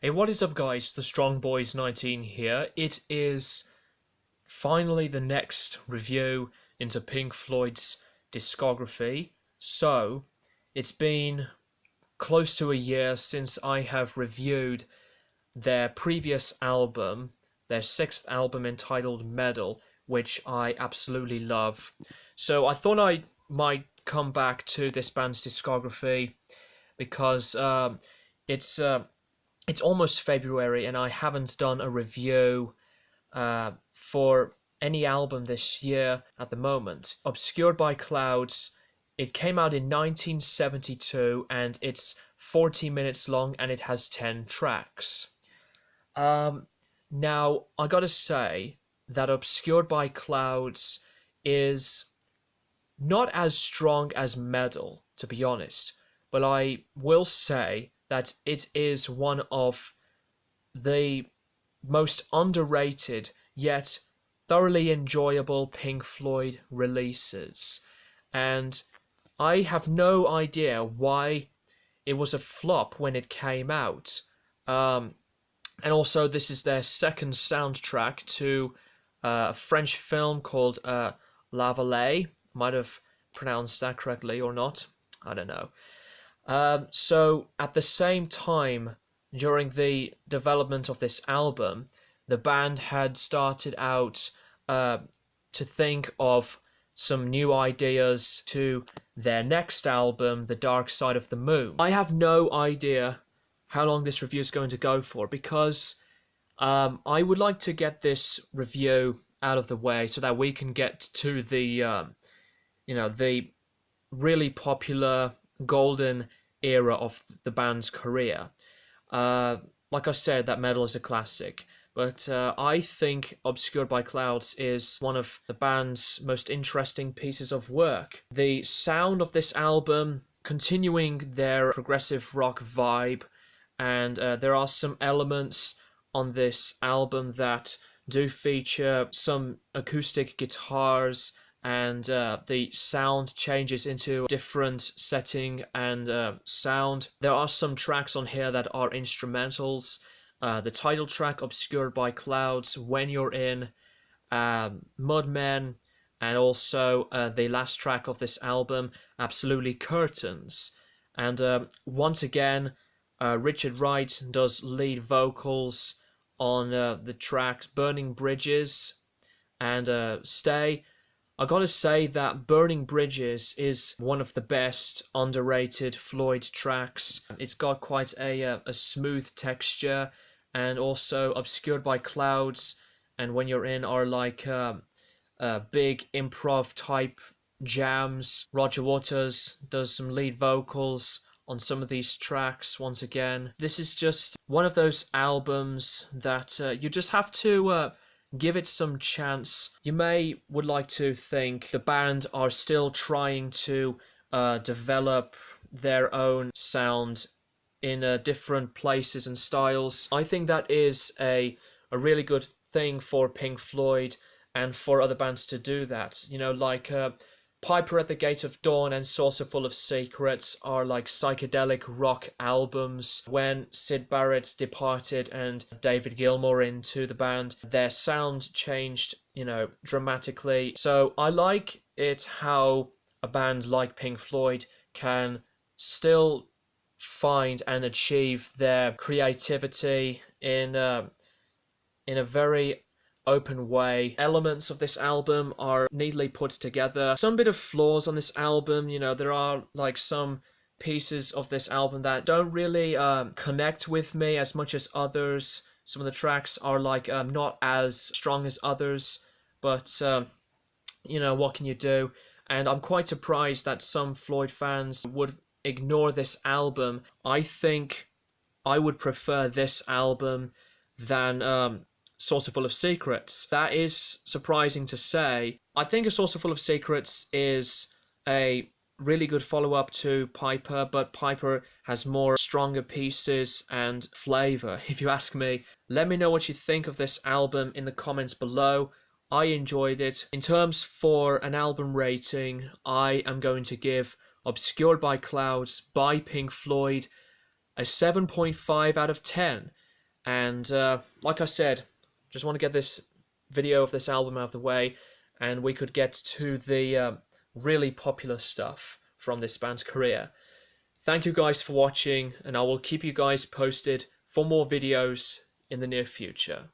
Hey, what is up, guys? The Strong Boys 19 here. It is finally the next review into Pink Floyd's discography. So, it's been close to a year since I have reviewed their previous album, their sixth album entitled Medal, which I absolutely love. So, I thought I might come back to this band's discography because it's almost February and I haven't done a review for any album this year at the moment. Obscured by Clouds, it came out in 1972 and it's 40 minutes long and it has 10 tracks. Now, I gotta say that Obscured by Clouds is not as strong as Medal, to be honest, but I will say that it is one of the most underrated yet thoroughly enjoyable Pink Floyd releases. And I have no idea why it was a flop when it came out. And also, this is their second soundtrack to a French film called La Vallée. Might have pronounced that correctly or not. I don't know. So at the same time, during the development of this album, the band had started out to think of some new ideas to their next album, The Dark Side of the Moon. I have no idea how long this review is going to go for because I would like to get this review out of the way so that we can get to the, the really popular golden era of the band's career. Like I said, that Medal is a classic, but I think Obscured by Clouds is one of the band's most interesting pieces of work. The sound of this album, continuing their progressive rock vibe, and there are some elements on this album that do feature some acoustic guitars, and the sound changes into a different setting and sound. There are some tracks on here that are instrumentals. The title track, Obscured by Clouds, When You're In, Mudmen, and also the last track of this album, Absolutely Curtains. And once again, Richard Wright does lead vocals on the tracks Burning Bridges and Stay. I gotta say that Burning Bridges is one of the best underrated Floyd tracks. It's got quite a smooth texture, and also Obscured by Clouds and When You're In are like big improv type jams. Roger Waters does some lead vocals on some of these tracks once again. This is just one of those albums that you just have to give it some chance. You would like to think the band are still trying to develop their own sound in different places and styles. I think that is a really good thing for Pink Floyd and for other bands to do that. Like Piper at the Gate of Dawn and Saucerful of Secrets are like psychedelic rock albums. When Syd Barrett departed and David Gilmour into the band, their sound changed, dramatically. So I like it how a band like Pink Floyd can still find and achieve their creativity in a very open way. Elements of this album are neatly put together. Some bit of flaws on this album, there are like some pieces of this album that don't really connect with me as much as others. Some of the tracks are like not as strong as others, but what can you do? And I'm quite surprised that some Floyd fans would ignore this album. I think I would prefer this album than Saucerful of Secrets. That is surprising to say. I think A Saucerful of Secrets is a really good follow-up to Piper, but Piper has more stronger pieces and flavor, if you ask me. Let me know what you think of this album in the comments below. I enjoyed it. In terms for an album rating, I am going to give Obscured by Clouds by Pink Floyd a 7.5 out of 10. And like I said, just want to get this video of this album out of the way, and we could get to the really popular stuff from this band's career. Thank you guys for watching, and I will keep you guys posted for more videos in the near future.